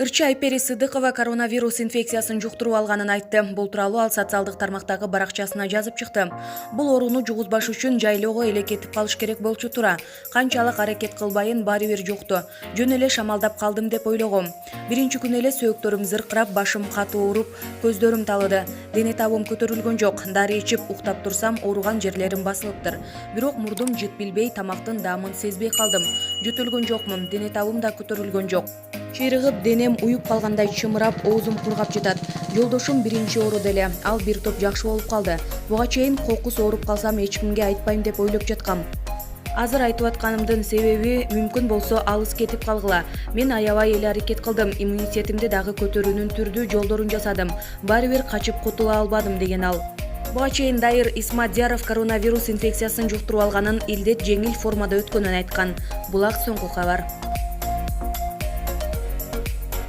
Ырчы Айпери Сыдыкова коронавирус инфекциясын жуктуруп алганын айтты. Бул тууралуу ал социалдык тармактагы баракчасына жазып чыкты. Бул орууну жугузбаш үчүн жайлоого эле кетип калыш керек болчу тура. Канчалык аракет кылбайын баары бир жукту. Жөн эле шамалдап калдым деп ойлогом. Биринчи күнү эле сөөктөрүм зыркырап, башым катуу ооруп, көздөрүм талыды. Дене табым көтөрүлгөн жок. Дары ичип уктап турсам, ооруган жерлерим басылыптыр. Бирок мурдум жыт билбей, тамактын даамын сезбей калдым. Жөтөлгөн жокмун, дене табым да көтөрүлгөн жок. Чыйрыгып, денем уюп калгандай чымырап, оозум кургап жатат. Жолдошум биринчи ооруду эле, ал бир топ жакшы болуп калды. Буга чейин кокус ооруп калсам эч кимге айтпайм деп ойлоп жаткам. Азыр айтып атканымдын себеби мүмкүн болсо алыс кетип калгыла. Мен аябай эле аракет кылдым, иммунитетимди дагы көтөрүүнүн түрдүү жолдорун жасадым. Баары бир качып кутула албадым деген ал. Буга чейин Дайыр Исмадияров коронавирус инфекциясын жуктуруп алганын, илдет жеңил формада өткөнүн айткан. Булак соңку кабар.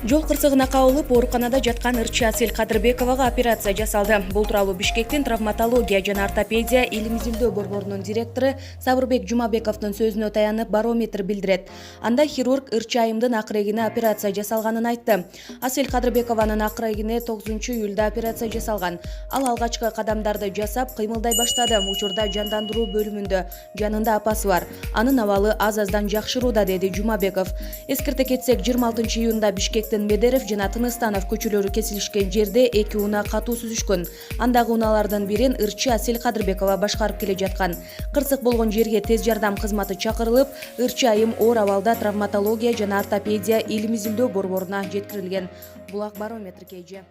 Жол кырсыгына кабылып, ооруканада жаткан Ырчы Асель Кадырбековага операция жасалды. Бул тууралуу Бишкектин травматология жана ортопедия илим изилдөө борборунун директору Сабырбек Жумабековдун сөзүнө таянып Барометр билдирет. Анда хирург Ырчы айымдын акырегине операция жасалганын айтты. Асель Кадырбекованын акырегине 9-июлда операция жасалган. Ал алгачкы кадамдарды жасап, кыймылдай баштады. Учурда жандандыруу бөлүмүндө, жанында апасы бар. Анын абалы аз-аздан жакшырууда, деди Жумабеков. Эскерте кетсек, 26-июнда Бишкектин Медерев жана Тыныстанов көчөлөрү кесилишкен жерде эки унаа катуу сүзүшкөн. Андагы унаалардын бирин Ырчы Асель Кадырбекова башкарып келе жаткан. Кырсык болгон жерге тез жардам кызматы чакырылып, Ырчы айым оор абалда травматология жана ортопедия илим изилдөө борборуна жеткирилген. Булак Барометр KG.